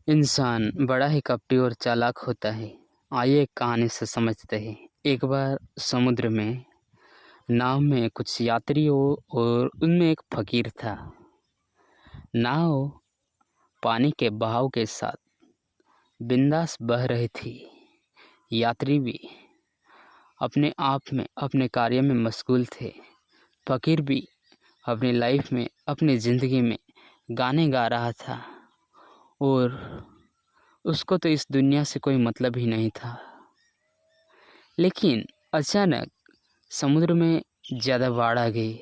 इंसान बड़ा ही कपटी और चालाक होता है। आइए एक कहानी से समझते हैं। एक बार समुद्र में नाव में कुछ यात्री हो और उनमें एक फकीर था। नाव पानी के बहाव के साथ बिंदास बह रही थी। यात्री भी अपने आप में अपने कार्य में मशगूल थे। फकीर भी अपनी लाइफ में अपनी ज़िंदगी में गाने गा रहा था और उसको तो इस दुनिया से कोई मतलब ही नहीं था। लेकिन अचानक समुद्र में ज़्यादा बाढ़ आ गई।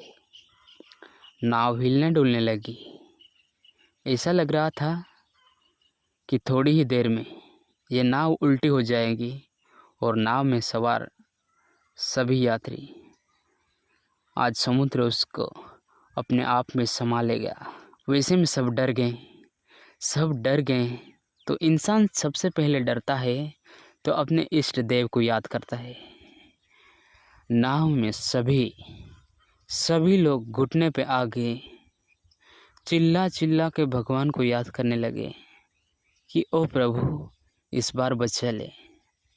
नाव हिलने डुलने लगी। ऐसा लग रहा था कि थोड़ी ही देर में ये नाव उल्टी हो जाएगी और नाव में सवार सभी यात्री आज समुद्र उसको अपने आप में समा लेगा। वैसे में सब डर गए। तो इंसान सबसे पहले डरता है तो अपने इष्ट देव को याद करता है। नाव में सभी लोग घुटने पे आ गए। चिल्ला के भगवान को याद करने लगे कि ओ प्रभु, इस बार बचा ले।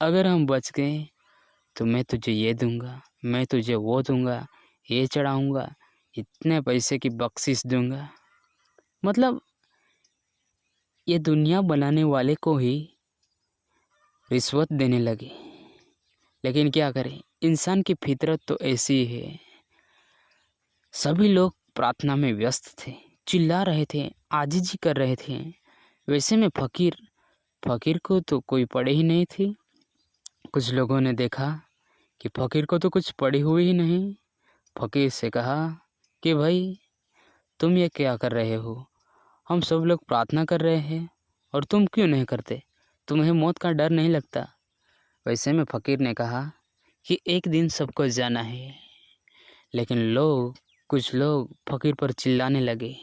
अगर हम बच गए तो मैं तुझे ये दूंगा, मैं तुझे वो दूंगा, ये चढ़ाऊंगा, इतने पैसे की बख्शिश दूंगा। मतलब ये दुनिया बनाने वाले को ही रिश्वत देने लगे। लेकिन क्या करें, इंसान की फितरत तो ऐसी ही है। सभी लोग प्रार्थना में व्यस्त थे, चिल्ला रहे थे, आजीजी कर रहे थे। वैसे में फकीर को तो कोई पड़े ही नहीं थी। कुछ लोगों ने देखा कि फकीर को तो कुछ पड़ी हुई ही नहीं। फकीर से कहा कि भाई, तुम ये क्या कर रहे हो? हम सब लोग प्रार्थना कर रहे हैं और तुम क्यों नहीं करते? तुम्हें मौत का डर नहीं लगता? वैसे में फ़कीर ने कहा कि एक दिन सबको जाना है। लेकिन कुछ लोग फ़कीर पर चिल्लाने लगे,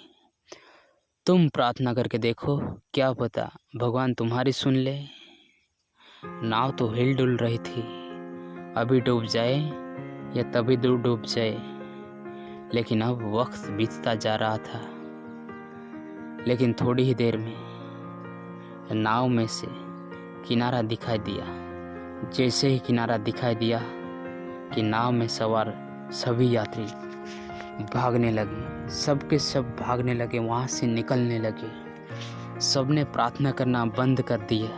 तुम प्रार्थना करके देखो, क्या पता भगवान तुम्हारी सुन ले। नाव तो हिल डुल रही थी, अभी डूब जाए या तभी डूब जाए। लेकिन अब वक्त बीतता जा रहा था। लेकिन थोड़ी ही देर में नाव में से किनारा दिखाई दिया। जैसे ही किनारा दिखाई दिया कि नाव में सवार सभी यात्री भागने लगे। सब के सब भागने लगे, वहाँ से निकलने लगे। सबने प्रार्थना करना बंद कर दिया।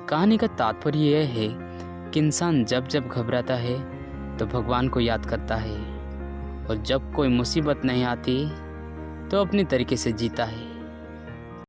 कहानी का तात्पर्य यह है कि इंसान जब घबराता है तो भगवान को याद करता है, और जब कोई मुसीबत नहीं आती तो अपने तरीके से जीता है।